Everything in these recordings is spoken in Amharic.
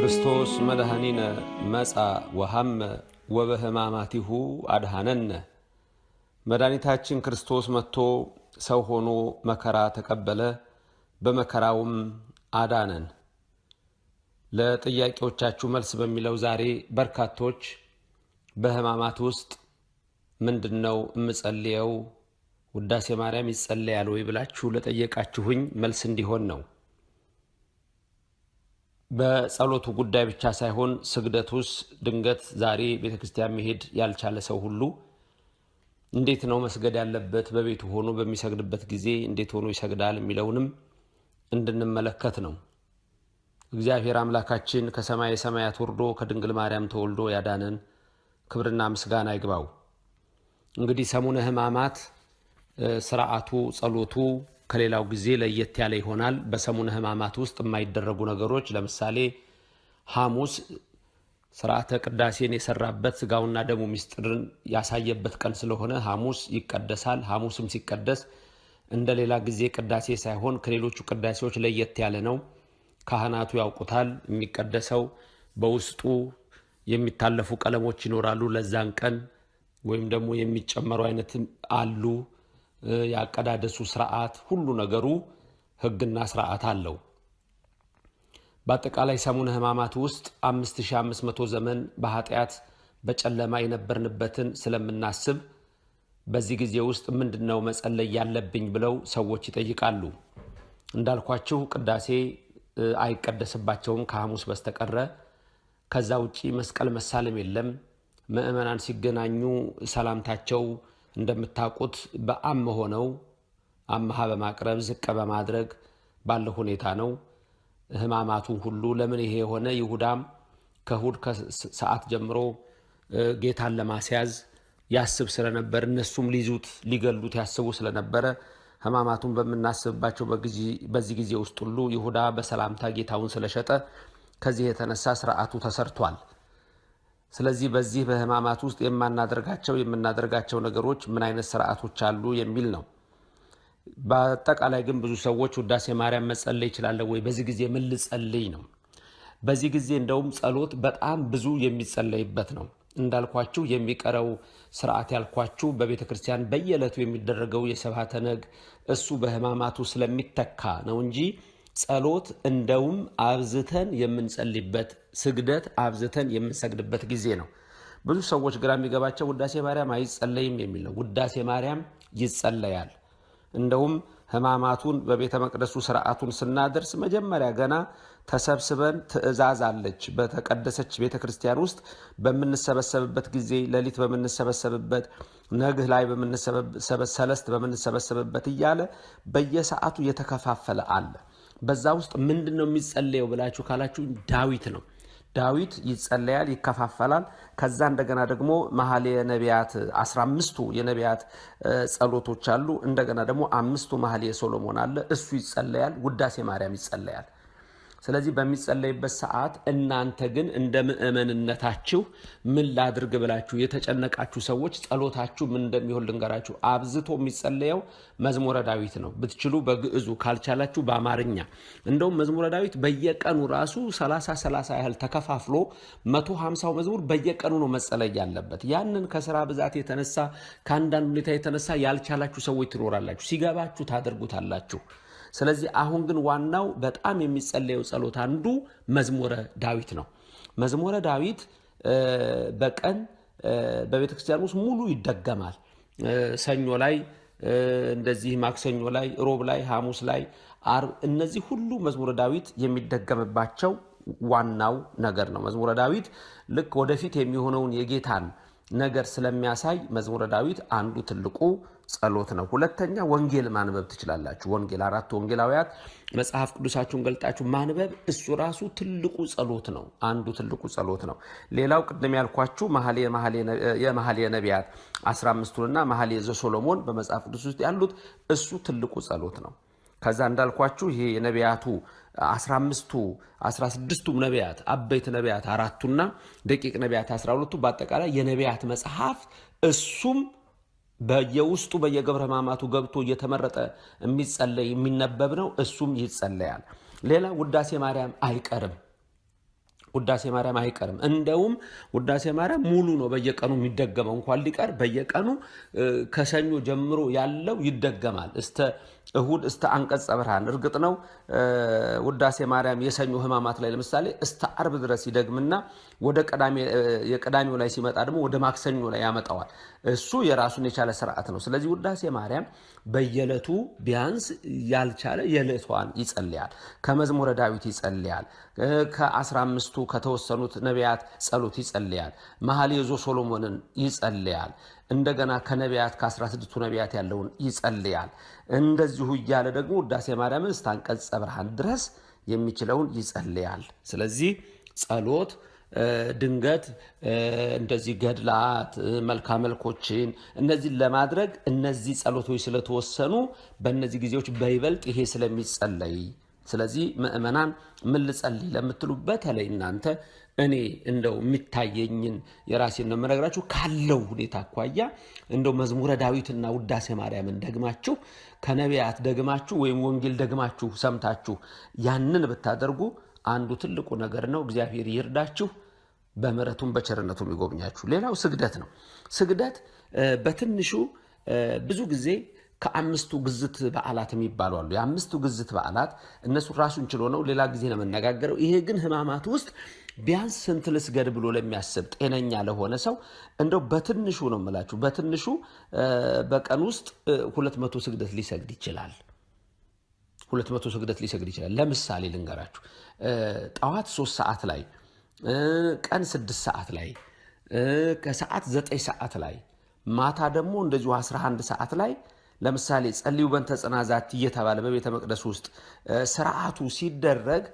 ክርስቶስ መድኃኒነ መጻ ወሐመ ወበሕማማቲሁ አድኀነነ። መድኃኒታችን ክርስቶስ መጥቶ ሰው ሆኖ መከራ ተቀበለ፣ በመከራውም አዳነን። ለጥያቄዎቻችሁ መልስ በሚለው ዛሬ በርካቶች በሕማማት ውስጥ ምንድነው እምጸልየው ውዳሴ ማርያም ይጸለያል ወይ ብላችሁ ለጠየቃችሁኝ መልስ እንዲሆን ነው። በጸሎቱ ጉዳይ ብቻ ሳይሆን ስግደቱስ ድንገት ዛሬ ቤተክርስቲያን መሄድ ያልቻለ ሰው ሁሉ እንዴት ነው መስገድ ያለበት፣ በቤቱ ሆኖ በሚሰግድበት ጊዜ እንዴት ሆኖ ይሰግዳል የሚለውንም እንድንመለከት ነው። እግዚአብሔር አምላካችን ከሰማይ ሰማያት ወርዶ ከድንግል ማርያም ተወልዶ ያዳነን ክብርና ምስጋና ይግባው። እንግዲህ ሰሙነ ሕማማት ስርዓቱ ጸሎቱ ከሌላው ጊዜ ለየት ያለ ይሆናል። በሰሙነ ሕማማት ውስጥ የማይደረጉ ነገሮች ለምሳሌ ሐሙስ ስርዓተ ቅዳሴን የሰራበት ስጋውና ደሙ ምስጢርን ያሳየበት ቀን ስለሆነ ሐሙስ ይቀደሳል። ሐሙስም ሲቀደስ እንደሌላ ጊዜ ቅዳሴ ሳይሆን ከሌሎቹ ቅዳሴዎች ለየት ያለ ነው። ካህናቱ ያውቁታል። የሚቀደሰው በውስጡ የሚታለፉ ቀለሞች ይኖራሉ ለዛን ቀን ወይም ደግሞ የሚጨመሩ አይነት አሉ። ያቀዳደሱ ስርዓት ሁሉ ነገሩ ህግና ስርዓት አለው። በአጠቃላይ ሰሙነ ሕማማት ውስጥ 5500 ዘመን በኃጢአት በጨለማ የነበርንበትን ስለምናስብ በዚህ ጊዜ ውስጥ ምንድነው መጸለይ ያለብኝ ብለው ሰዎች ይጠይቃሉ። እንዳልኳችሁ ቅዳሴ አይቀደስባቸውም ከሐሙስ በስተቀር። ከዛ ውጪ መስቀል መሳለም የለም። ምእመናን ሲገናኙ ሰላምታቸው እንደምታውቁት በአም ሆነው አምሃ በማቅረብ ዝቅ በማድረግ ባለ ሁኔታ ነው። ሕማማቱን ሁሉ ለምን ይሄ የሆነ ይሁዳም ከእሑድ ከሰዓት ጀምሮ ጌታን ለማስያዝ ያስብ ስለነበር እነሱም ሊይዙት ሊገሉት ያስቡ ስለነበረ ሕማማቱን በመናስብባቸው በዚህ ጊዜ ውስጥ ሁሉ ይሁዳ በሰላምታ ጌታውን ስለሸጠ ከዚህ የተነሳ ስርዓቱ ተሰርቷል። ስለዚህ በዚህ በሕማማት ውስጥ የምናደርጋቸው ነገሮች ምን አይነት ስርዓቶች አሉ የሚል ነው። በአጠቃላይ ግን ብዙ ሰዎች ውዳሴ ማርያም መጸለይ ይችላል ወይ በዚህ ጊዜ ምን ልጸልይ ነው? በዚህ ጊዜ እንደውም ጸሎት በጣም ብዙ የሚጸለይበት ነው። እንዳልኳችሁ የሚቀረው ስርዓት ያልኳችሁ በቤተክርስቲያን በየዕለቱ የሚደረገው የሰብሐተ ነግ እሱ በሕማማቱ ስለሚተካ ነው እንጂ ጸሎት እንደውም አብዝተን የምንጸልይበት ስግደት አብዝተን የምንሰግድበት ጊዜ ነው። ብዙ ሰዎች ግራ የሚገባቸው ውዳሴ ማርያም አይጸለይም የሚል ነው። ውዳሴ ማርያም ይጸለያል። እንደውም ሕማማቱን በቤተ መቅደሱ ስርዓቱን ስናደርስ መጀመሪያ ገና ተሰብስበን ትእዛዝ አለች። በተቀደሰች ቤተ ክርስቲያን ውስጥ በምንሰበሰብበት ጊዜ ሌሊት በምንሰበሰብበት ነግህ ላይ ሰለስት በምንሰበሰብበት እያለ በየሰዓቱ የተከፋፈለ አለ። በዛ ውስጥ ምንድነው የሚጸለየው ብላችሁ ካላችሁ ዳዊት ነው። ዳዊት ይጸለያል፣ ይከፋፈላል። ከዛ እንደገና ደግሞ መኃልየ ነቢያት 15ቱ የነቢያት ጸሎቶች አሉ። እንደገና ደግሞ 5ቱ መኃልየ ሶሎሞን አለ። እሱ ይጸለያል። ውዳሴ ማርያም ይጸለያል። ስለዚህ በሚጸለይበት ሰዓት እናንተ ግን እንደ ምእመንነታችሁ ምን ላድርግ ብላችሁ የተጨነቃችሁ ሰዎች ጸሎታችሁ ምን እንደሚሆን ልንገራችሁ። አብዝቶ የሚጸለየው መዝሙረ ዳዊት ነው። ብትችሉ በግዕዙ ካልቻላችሁ በአማርኛ። እንደውም መዝሙረ ዳዊት በየቀኑ ራሱ 30 ያህል ተከፋፍሎ 150 መዝሙር በየቀኑ ነው መጸለይ ያለበት። ያንን ከሥራ ብዛት የተነሳ ከአንዳንድ ሁኔታ የተነሳ ያልቻላችሁ ሰዎች ትኖራላችሁ። ሲገባችሁ ታደርጉታላችሁ። ስለዚህ አሁን ግን ዋናው በጣም የሚጸለየው ጸሎት አንዱ መዝሙረ ዳዊት ነው። መዝሙረ ዳዊት በቀን በቤተክርስቲያን ውስጥ ሙሉ ይደገማል። ሰኞ ላይ እንደዚህ፣ ማክሰኞ ላይ፣ ሮብ ላይ፣ ሐሙስ ላይ፣ ዓርብ እነዚህ ሁሉ መዝሙረ ዳዊት የሚደገምባቸው ዋናው ነገር ነው። መዝሙረ ዳዊት ልክ ወደፊት የሚሆነውን የጌታን ነገር ስለሚያሳይ መዝሙረ ዳዊት አንዱ ትልቁ ጸሎት ነው። ሁለተኛ ወንጌል ማንበብ ትችላላችሁ። ወንጌል 4 ወንጌላውያት መጽሐፍ ቅዱሳችሁን ገልጣችሁ ማንበብ እሱ ራሱ ትልቁ ጸሎት ነው። አንዱ ትልቁ ጸሎት ነው። ሌላው ቅድም ያልኳችሁ የመኃልየ ነቢያት 15ቱንና መኃልየ ዘሶሎሞን በመጽሐፍ ቅዱስ ውስጥ ያሉት እሱ ትልቁ ጸሎት ነው። ከዛ እንዳልኳችሁ ይሄ የነቢያቱ 16ቱም ነቢያት አበይት ነቢያት 4ቱና ደቂቅ ነቢያት 12ቱ በአጠቃላይ የነቢያት መጽሐፍ እሱም በየውስጡ በየገብረ ሕማማቱ ገብቶ እየተመረጠ የሚጸለይ የሚነበብ ነው። እሱም ይጸለያል። ሌላ ውዳሴ ማርያም አይቀርም። ውዳሴ ማርያም አይቀርም። እንደውም ውዳሴ ማርያም ሙሉ ነው በየቀኑ የሚደገመው። እንኳን ሊቀር በየቀኑ ከሰኞ ጀምሮ ያለው ይደገማል እስተ እሁድ እስተ አንቀጸ ብርሃን። እርግጥ ነው ውዳሴ ማርያም የሰኞ ሕማማት ላይ ለምሳሌ እስተ አርብ ድረስ ይደግምና ወደ የቅዳሜው ላይ ሲመጣ ደግሞ ወደ ማክሰኞ ላይ ያመጣዋል። እሱ የራሱን የቻለ ስርዓት ነው። ስለዚህ ውዳሴ ማርያም በየዕለቱ ቢያንስ ያልቻለ የዕለቷን ይጸልያል። ከመዝሙረ ዳዊት ይጸልያል። ከ15ቱ ከተወሰኑት ነቢያት ጸሎት ይጸልያል። መኃልየ ዘሰሎሞንን ይጸልያል። እንደገና ከነቢያት ከ16ቱ ነቢያት ያለውን ይጸልያል። እንደዚሁ እያለ ደግሞ ውዳሴ ማርያምን እስከ አንቀጸ ብርሃን ድረስ የሚችለውን ይጸልያል። ስለዚህ ጸሎት ድንገት እንደዚህ ገድላት መልካ መልኮችን እነዚህን ለማድረግ እነዚህ ጸሎቶች ስለተወሰኑ በእነዚህ ጊዜዎች በይበልጥ ይሄ ስለሚጸለይ፣ ስለዚህ ምእመናን ምን ልጸልይ ለምትሉ በተለይ እናንተ እኔ እንደው የሚታየኝን የራሴን ነው የምነግራችሁ። ካለው ሁኔታ አኳያ እንደው መዝሙረ ዳዊትና ውዳሴ ማርያምን ደግማችሁ ከነቢያት ደግማችሁ ወይም ወንጌል ደግማችሁ ሰምታችሁ ያንን ብታደርጉ አንዱ ትልቁ ነገር ነው። እግዚአብሔር ይርዳችሁ፣ በምሕረቱም በቸርነቱም ይጎብኛችሁ። ሌላው ስግደት ነው። ስግደት በትንሹ ብዙ ጊዜ ከአምስቱ ግዝት በዓላት የሚባሉ አሉ። የአምስቱ ግዝት በዓላት እነሱ ራሱን ችሎ ነው፣ ሌላ ጊዜ ነው የምነጋገረው። ይሄ ግን ሕማማት ውስጥ ቢያንስ ስንት ልስገድ ብሎ ለሚያስብ ጤነኛ ለሆነ ሰው እንደው በትንሹ ነው የምላችሁ፣ በትንሹ በቀን ውስጥ 200 ስግደት ሊሰግድ ይችላል። 200 ስግደት ሊሰግድ ይችላል። ለምሳሌ ልንገራችሁ። ጠዋት 3 ሰዓት ላይ፣ ቀን 6 ሰዓት ላይ፣ ከሰዓት 9 ሰዓት ላይ፣ ማታ ደግሞ እንደዚሁ 11 ሰዓት ላይ ለምሳሌ ጸልዩ በእንተ ጽናዛት እየተባለ በቤተ መቅደስ ውስጥ ስርዓቱ ሲደረግ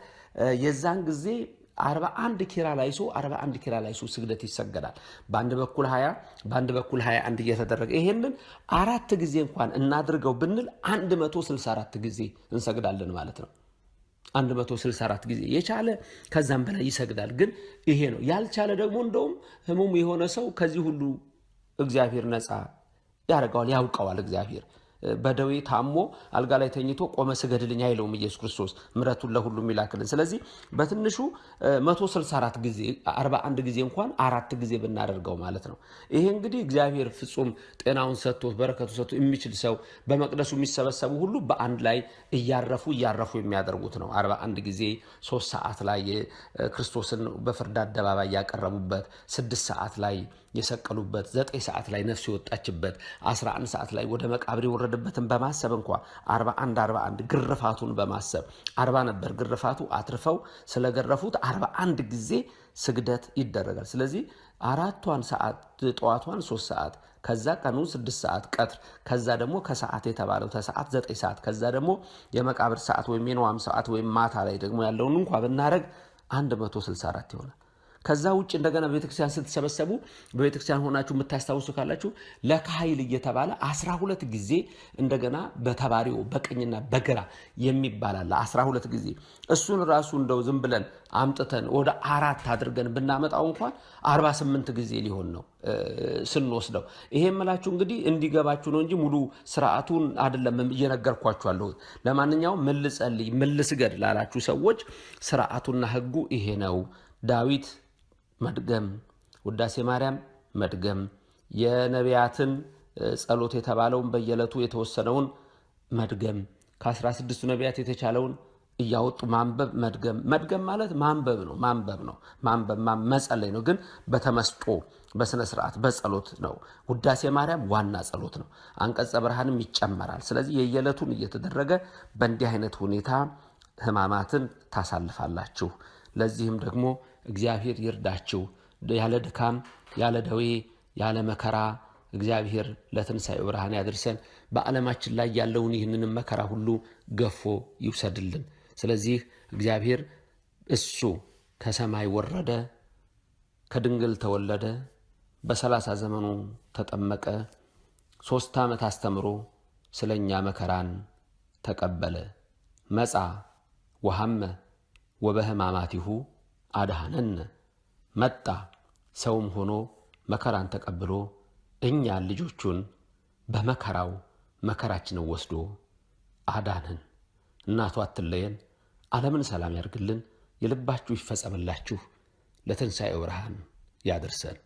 የዛን ጊዜ 41 ኪራ ላይሶ ስግደት ይሰገዳል። በአንድ በኩል 20 በአንድ በኩል 21 እየተደረገ ይሄንን 4 ጊዜ እንኳን እናድርገው ብንል 164 ጊዜ እንሰግዳለን ማለት ነው። 164 ጊዜ የቻለ ከዛም በላይ ይሰግዳል። ግን ይሄ ነው። ያልቻለ ደግሞ እንደውም ህሙም የሆነ ሰው ከዚህ ሁሉ እግዚአብሔር ነፃ ያደርገዋል፣ ያውቀዋል። እግዚአብሔር በደዌ ታሞ አልጋ ላይ ተኝቶ ቆመ ስገድልኝ አይለውም ኢየሱስ ክርስቶስ፣ ምሕረቱን ለሁሉም ይላክልን። ስለዚህ በትንሹ 164 ጊዜ 41 ጊዜ እንኳን 4 ጊዜ ብናደርገው ማለት ነው። ይሄ እንግዲህ እግዚአብሔር ፍጹም ጤናውን ሰጥቶ በረከቱ ሰጥቶ የሚችል ሰው በመቅደሱ የሚሰበሰቡ ሁሉ በአንድ ላይ እያረፉ የሚያደርጉት ነው። 41 ጊዜ 3 ሰዓት ላይ ክርስቶስን በፍርድ አደባባይ ያቀረቡበት፣ 6 ሰዓት ላይ የሰቀሉበት፣ 9 ሰዓት ላይ ነፍሱ የወጣችበት፣ 11 ሰዓት ላይ ወደ መቃብር የወረደበትን በማሰብ እንኳ 41 ግርፋቱን በማሰብ 40 ነበር ግርፋቱ፣ አትርፈው ስለገረፉት 41 ጊዜ ስግደት ይደረጋል። ስለዚህ 4ቷን ሰዓት ጠዋቷን 3 ሰዓት፣ ከዛ ቀኑ 6 ሰዓት ቀትር፣ ከዛ ደግሞ ከሰዓት የተባለው ተሰዓት 9 ሰዓት፣ ከዛ ደግሞ የመቃብር ሰዓት ወይም የነዋም ሰዓት ወይም ማታ ላይ ደግሞ ያለውን እንኳ ብናረግ 164 ይሆናል። ከዛ ውጭ እንደገና በቤተክርስቲያን ስትሰበሰቡ በቤተክርስቲያን ሆናችሁ የምታስታውሱ ካላችሁ ለካህይል እየተባለ 12 ጊዜ እንደገና በተባሪው በቀኝና በግራ የሚባላል 12 ጊዜ። እሱን ራሱ እንደው ዝም ብለን አምጥተን ወደ 4 አድርገን ብናመጣው እንኳን 48 ጊዜ ሊሆን ነው ስንወስደው። ይሄ የምላችሁ እንግዲህ እንዲገባችሁ ነው እንጂ ሙሉ ስርዓቱን አይደለም እየነገርኳችኋለሁ። ለማንኛውም ምን ልጸልይ ምን ልስገድ ላላችሁ ሰዎች ስርዓቱና ህጉ ይሄ ነው። ዳዊት መድገም፣ ውዳሴ ማርያም መድገም፣ የነቢያትን ጸሎት የተባለውን በየዕለቱ የተወሰነውን መድገም፣ ከ16ቱ ነቢያት የተቻለውን እያወጡ ማንበብ፣ መድገም ማለት ማንበብ ነው። መጸለይ ነው፣ ግን በተመስጦ በስነ ስርዓት በጸሎት ነው። ውዳሴ ማርያም ዋና ጸሎት ነው። አንቀጸ ብርሃንም ይጨመራል። ስለዚህ የየዕለቱን እየተደረገ በእንዲህ አይነት ሁኔታ ሕማማትን ታሳልፋላችሁ። ለዚህም ደግሞ እግዚአብሔር ይርዳችሁ። ያለ ድካም ያለ ደዌ ያለ መከራ እግዚአብሔር ለትንሣኤው ብርሃን ያድርሰን። በዓለማችን ላይ ያለውን ይህንንም መከራ ሁሉ ገፎ ይውሰድልን። ስለዚህ እግዚአብሔር እሱ ከሰማይ ወረደ፣ ከድንግል ተወለደ፣ በ30 ዘመኑ ተጠመቀ፣ 3 ዓመት አስተምሮ ስለኛ መከራን ተቀበለ። መጻ ወሐመ ወበሕማማቲሁ አድኀነነ። መጣ ሰውም ሆኖ መከራን ተቀብሎ እኛን ልጆቹን በመከራው መከራችንን ወስዶ አዳነን። እናቱ አትለየን። ዓለምን ሰላም ያርግልን። የልባችሁ ይፈጸምላችሁ። ለትንሣኤው ብርሃን ያድርሰን።